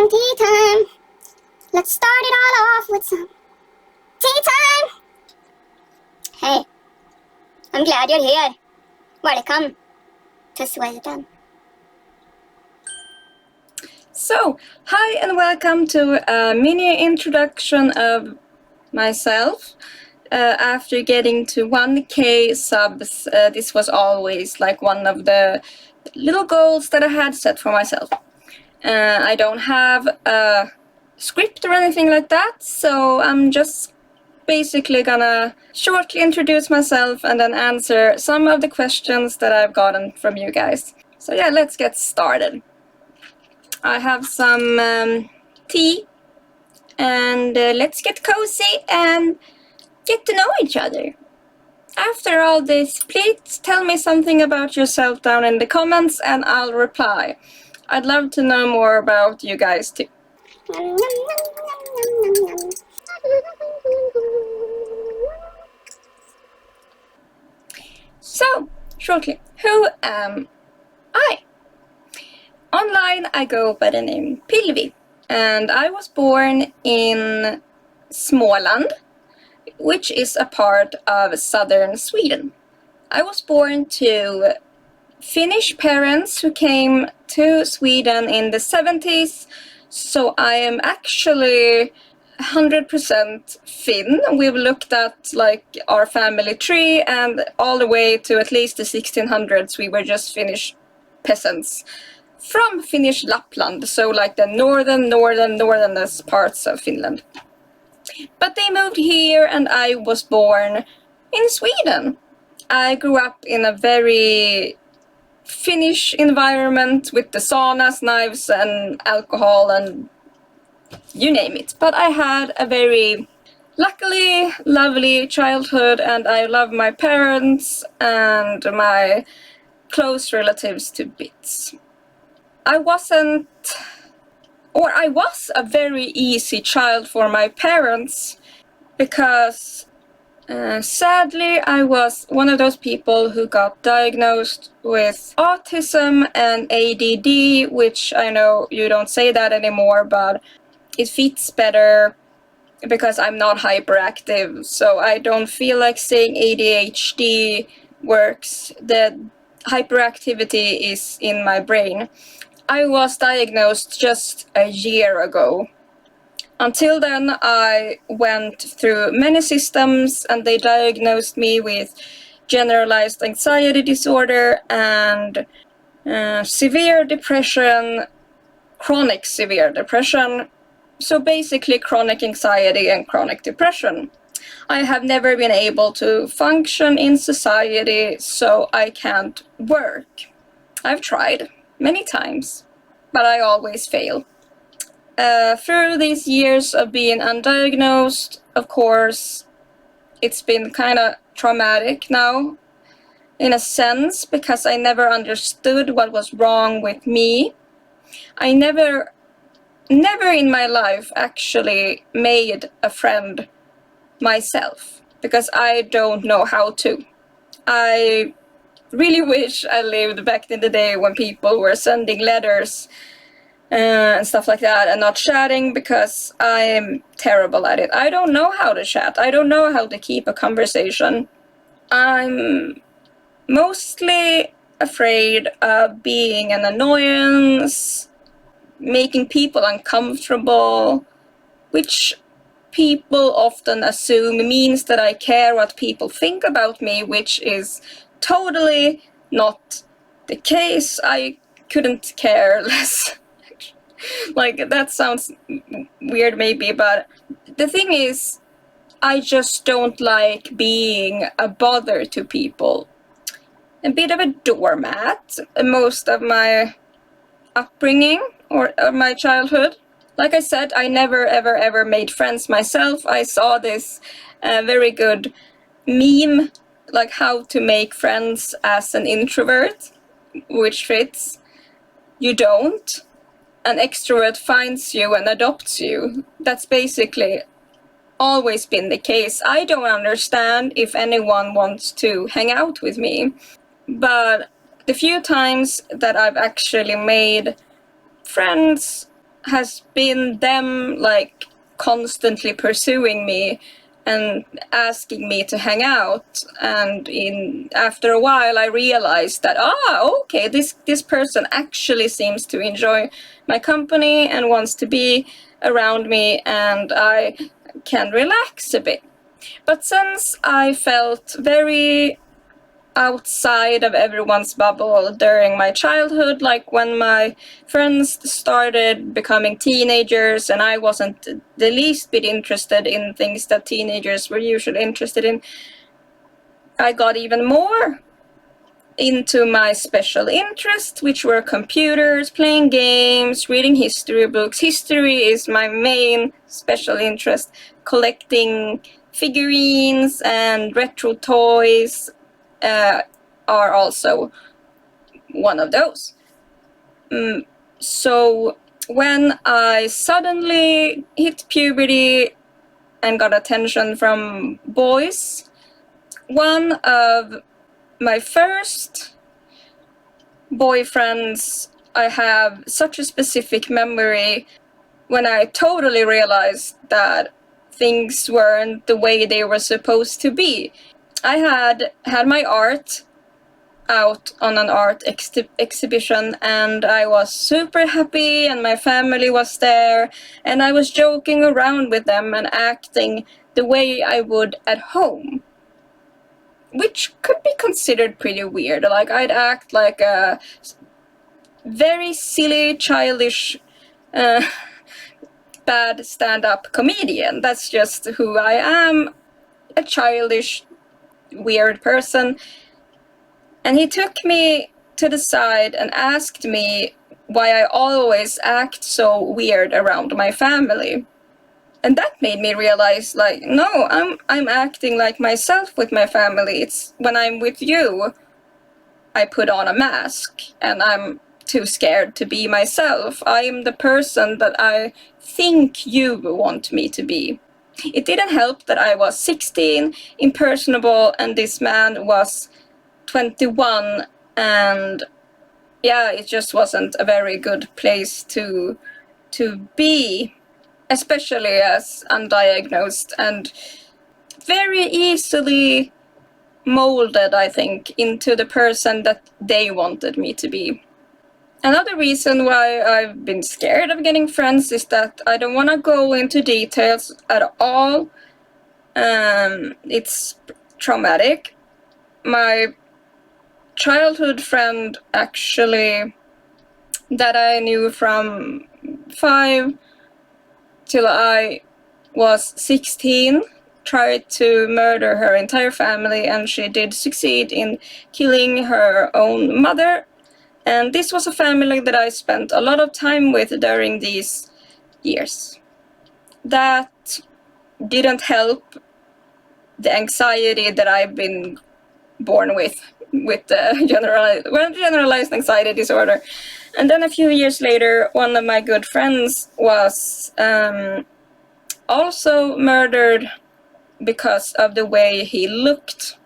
tea time. Let's start it all off with some tea time. Hey, I'm glad you're here. Welcome to Sweden. So, hi and welcome to a mini introduction of myself. After getting to 1K subs, this was always like one of the little goals that I had set for myself. I don't have a script or anything like that, so I'm just basically gonna shortly introduce myself and then answer some of the questions that I've gotten from you guys. So yeah, let's get started. I have some tea, and let's get cozy and get to know each other. After all this, please tell me something about yourself down in the comments and I'll reply. I'd love to know more about you guys too. So, shortly, who am I? Online, I go by the name Pilvi, and I was born in Småland, which is a part of southern Sweden. I was born to Finnish parents who came to Sweden in the 70s, so I am actually 100% Finn. We've looked at like our family tree, and all the way to at least the 1600s we were just Finnish peasants from Finnish Lapland, so like the northernest parts of Finland. But they moved here and I was born in Sweden. I grew up in a very Finnish environment with the saunas, knives and alcohol and you name it. But I had a very luckily lovely childhood and I love my parents and my close relatives to bits. I was a very easy child for my parents because sadly I was one of those people who got diagnosed with autism and adhd, which I know you don't say that anymore, but it fits better because I'm not hyperactive, so I don't feel like saying ADHD works. The hyperactivity is in my brain. I was diagnosed just a year ago. Until then, I went through many systems and they diagnosed me with generalized anxiety disorder and severe depression, chronic severe depression. So basically chronic anxiety and chronic depression. I have never been able to function in society, so I can't work. I've tried many times, but I always fail. Through these years of being undiagnosed, of course, it's been kind of traumatic now, in a sense, because I never understood what was wrong with me. I never in my life actually made a friend myself, because I don't know how to. I really wish I lived back in the day when people were sending letters and stuff like that and not chatting, because I'm terrible at it. I don't know how to chat. I don't know how to keep a conversation. I'm mostly afraid of being an annoyance, making people uncomfortable, which people often assume means that I care what people think about me, which is totally not the case. I couldn't care less. Like, that sounds weird maybe, but the thing is, I just don't like being a bother to people. A bit of a doormat most of my upbringing or my childhood. Like I said, I never ever made friends myself. I saw this very good meme, like how to make friends as an introvert, which fits. You don't. An extrovert finds you and adopts you. That's basically always been the case. I don't understand if anyone wants to hang out with me, but the few times that I've actually made friends has been them like constantly pursuing me and asking me to hang out. And after a while I realized that okay, this person actually seems to enjoy my company and wants to be around me, and I can relax a bit. But since I felt very outside of everyone's bubble during my childhood, like when my friends started becoming teenagers and I wasn't the least bit interested in things that teenagers were usually interested in, I got even more into my special interest, which were computers, playing games, reading history books. History is my main special interest, collecting figurines and retro toys are also one of those. So when I suddenly hit puberty and got attention from boys, one of my first boyfriends, I have such a specific memory when I totally realized that things weren't the way they were supposed to be. I had my art out on an art exhibition, and I was super happy, and my family was there, and I was joking around with them and acting the way I would at home, which could be considered pretty weird. Like, I'd act like a very silly, childish, bad stand-up comedian. That's just who I am, a childish, weird person. And he took me to the side and asked me why I always act so weird around my family. And that made me realize, like, no, I'm acting like myself with my family. It's when I'm with you, I put on a mask and I'm too scared to be myself. I am the person that I think you want me to be. It didn't help that I was 16, impersonable, and this man was 21, and yeah, it just wasn't a very good place to be, especially as undiagnosed and very easily molded, I think, into the person that they wanted me to be. Another reason why I've been scared of getting friends is that I don't want to go into details at all. It's traumatic. My childhood friend, actually, that I knew from 5 till I was 16, tried to murder her entire family, and she did succeed in killing her own mother. And this was a family that I spent a lot of time with during these years. That didn't help the anxiety that I've been born with the generalized anxiety disorder. And then a few years later, one of my good friends was also murdered because of the way he looked.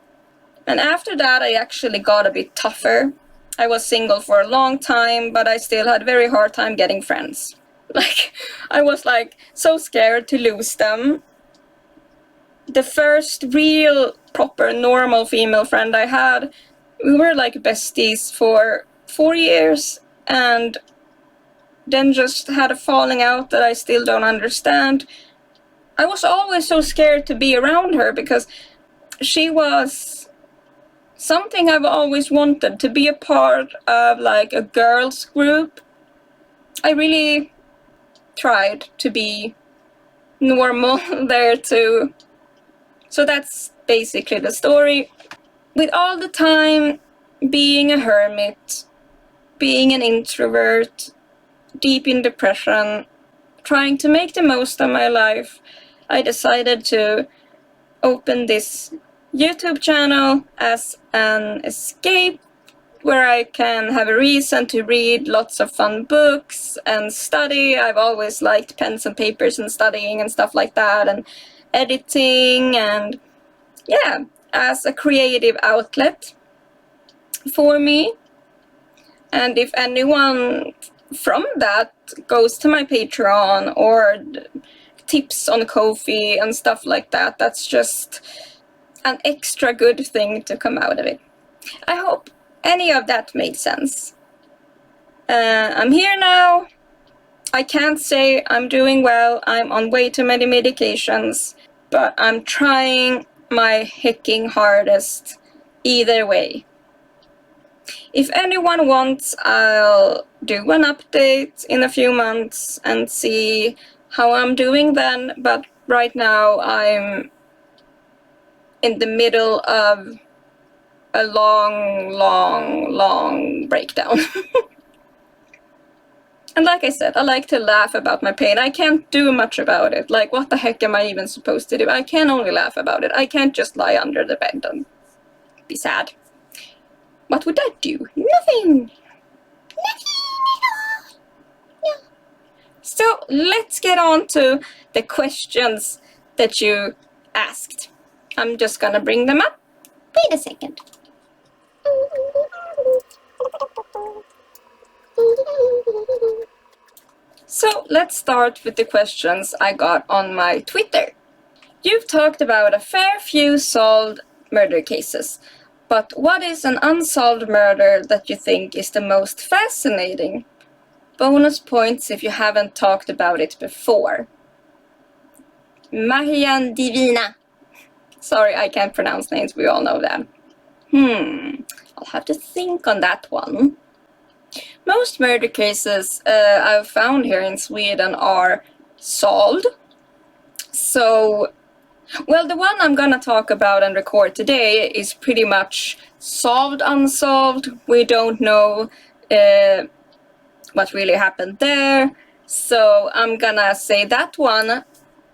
And after that, I actually got a bit tougher. I was single for a long time, but I still had a very hard time getting friends. Like, I was like so scared to lose them. The first real, proper, normal female friend I had, we were like besties for 4 years, and then just had a falling out that I still don't understand. I was always so scared to be around her because she was something I've always wanted, to be a part of, like a girls group. I really tried to be normal there too. So that's basically the story. With all the time being a hermit, being an introvert, deep in depression, trying to make the most of my life, I decided to open this YouTube channel as an escape, where I can have a reason to read lots of fun books and study. I've always liked pens and papers and studying and stuff like that, and editing, and yeah, as a creative outlet for me. And if anyone from that goes to my Patreon or tips on Ko-fi and stuff like that. That's just an extra good thing to come out of it. I hope any of that made sense. I'm here now. I can't say I'm doing well. I'm on way too many medications, but I'm trying my hecking hardest either way. If anyone wants, I'll do an update in a few months and see how I'm doing then, but right now I'm in the middle of a long breakdown. And like I said, I like to laugh about my pain. I can't do much about it. Like, what the heck am I even supposed to do? I can only laugh about it. I can't just lie under the bed and be sad. What would that do? Nothing! Yeah. So, let's get on to the questions that you asked. I'm just gonna bring them up. Wait a second. So let's start with the questions I got on my Twitter. You've talked about a fair few solved murder cases, but what is an unsolved murder that you think is the most fascinating? Bonus points if you haven't talked about it before. Marian Divina. Sorry, I can't pronounce names, we all know that. I'll have to think on that one. Most murder cases I've found here in Sweden are solved. So, well, the one I'm gonna talk about and record today is pretty much solved, unsolved. We don't know what really happened there. So I'm gonna say that one.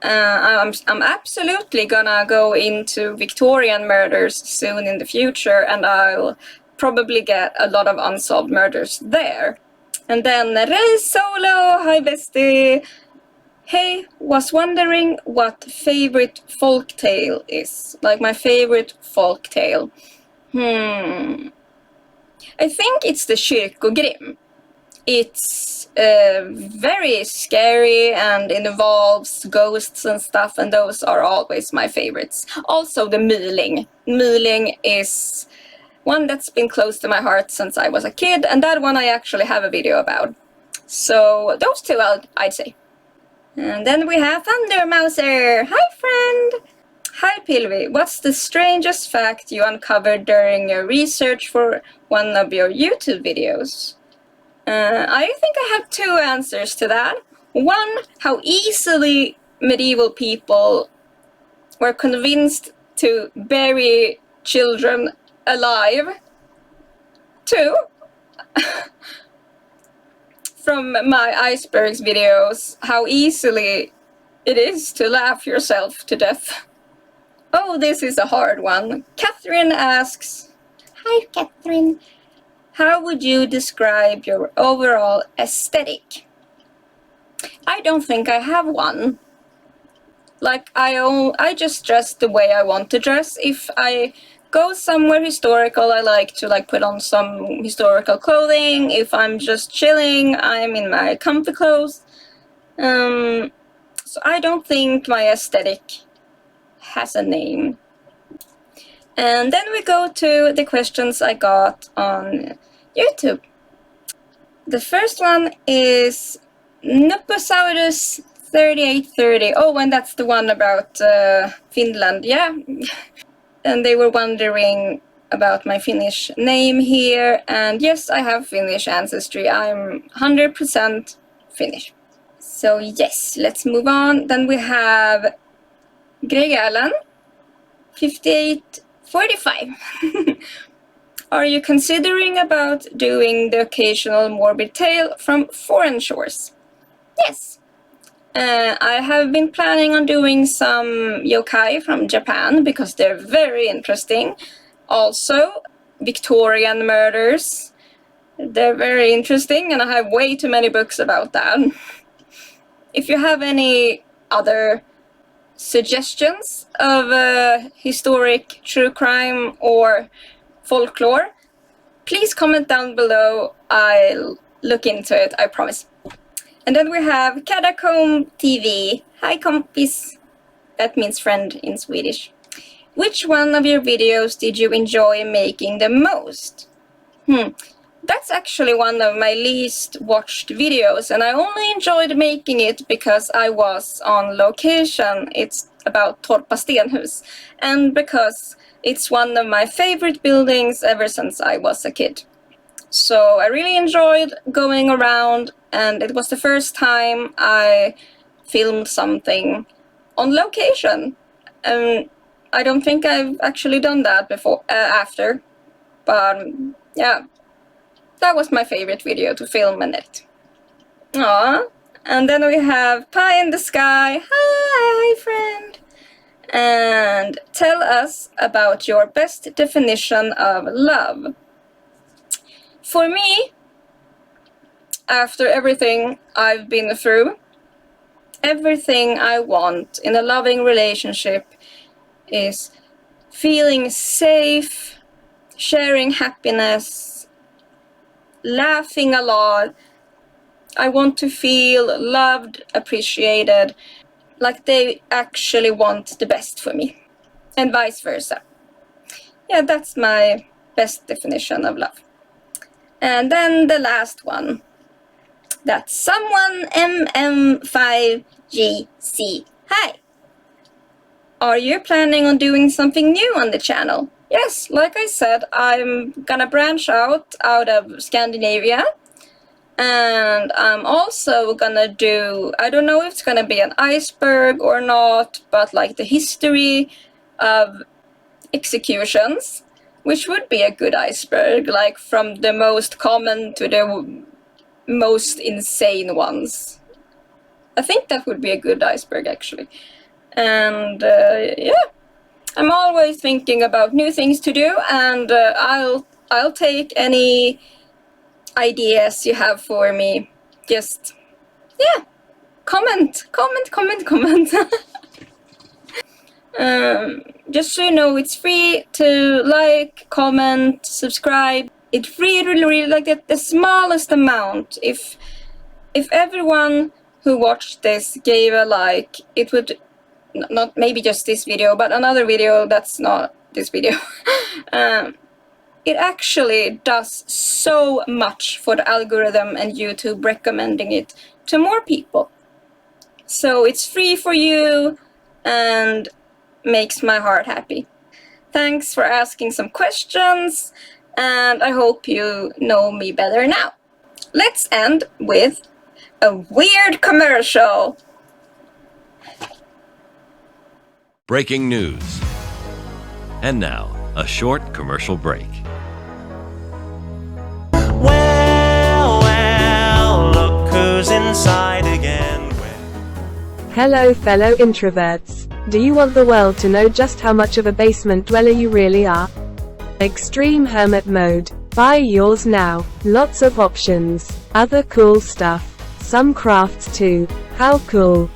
I'm absolutely gonna go into Victorian murders soon in the future, and I'll probably get a lot of unsolved murders there. And then Ray Solo, hi bestie. Hey, was wondering what favorite folktale is. Like my favorite folktale. I think it's the Kyrkogrim. It's very scary and it involves ghosts and stuff, and those are always my favorites. Also the Myling. Myling is one that's been close to my heart since I was a kid, and that one I actually have a video about. So those two I'd say. And then we have Thundermouser. Hi friend! Hi Pilvi, what's the strangest fact you uncovered during your research for one of your YouTube videos? I think I have two answers to that. One, how easily medieval people were convinced to bury children alive. Two, from my icebergs videos, how easily it is to laugh yourself to death. Oh, this is a hard one. Catherine asks, hi Catherine. How would you describe your overall aesthetic? I don't think I have one. Like, I just dress the way I want to dress. If I go somewhere historical, I like to put on some historical clothing. If I'm just chilling, I'm in my comfy clothes. So I don't think my aesthetic has a name. And then we go to the questions I got on YouTube. The first one is Nuposaurus 3830. Oh, and that's the one about Finland, yeah. And they were wondering about my Finnish name here. And yes, I have Finnish ancestry. I'm 100% Finnish. So yes, let's move on. Then we have Greg Allen, 5845. Are you considering about doing the occasional morbid tale from foreign shores? Yes. I have been planning on doing some yokai from Japan because they're very interesting. Also, Victorian murders. They're very interesting, and I have way too many books about that. If you have any other suggestions of historic true crime or folklore, please comment down below. I'll look into it, I promise. And then we have Catacomb TV. Hi kompis. That means friend in Swedish. Which one of your videos did you enjoy making the most? That's actually one of my least watched videos, and I only enjoyed making it because I was on location. It's about Torpa Stenhus, and because it's one of my favorite buildings ever since I was a kid. So I really enjoyed going around, and it was the first time I filmed something on location. I don't think I've actually done that before, after, but yeah. That was my favorite video to film and edit. Aww. And then we have Pie in the Sky. Hi, friend. And tell us about your best definition of love. For me, after everything I've been through, everything I want in a loving relationship is feeling safe, sharing happiness, laughing a lot. I want to feel loved, appreciated, like they actually want the best for me, and vice versa. Yeah, that's my best definition of love. And then the last one. That's someone MM5GC. Hi! Are you planning on doing something new on the channel? Yes, like I said, I'm gonna branch out of Scandinavia, and I'm also gonna do, I don't know if it's gonna be an iceberg or not, but like the history of executions, which would be a good iceberg, like from the most common to the most insane ones. I think that would be a good iceberg, actually. And yeah. I'm always thinking about new things to do, and I'll take any ideas you have for me. Just, yeah, comment. Just so you know, it's free to like, comment, subscribe. It really like the smallest amount. If everyone who watched this gave a like, it would. Not maybe just this video, but another video that's not this video. It actually does so much for the algorithm and YouTube recommending it to more people. So it's free for you and makes my heart happy. Thanks for asking some questions, and I hope you know me better now. Let's end with a weird commercial. Breaking news. And now, a short commercial break. Well, look who's inside again. Hello fellow introverts. Do you want the world to know just how much of a basement dweller you really are? Extreme Hermit Mode. Buy yours now. Lots of options. Other cool stuff. Some crafts too. How cool.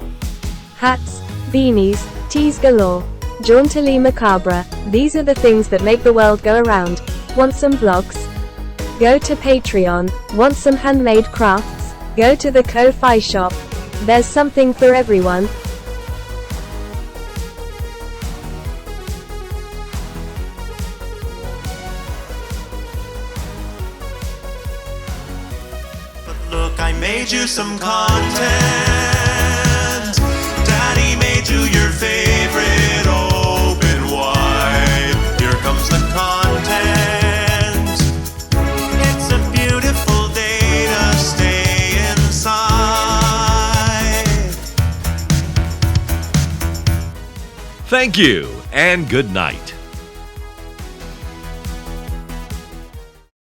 Hats, beanies, teas galore. Jauntily macabre. These are the things that make the world go around. Want some vlogs? Go to Patreon. Want some handmade crafts? Go to the Ko-Fi shop. There's something for everyone. But look, I made you some content. Daddy made you your favorite open wide. Here comes the content. It's a beautiful day to stay inside. Thank you, and good night.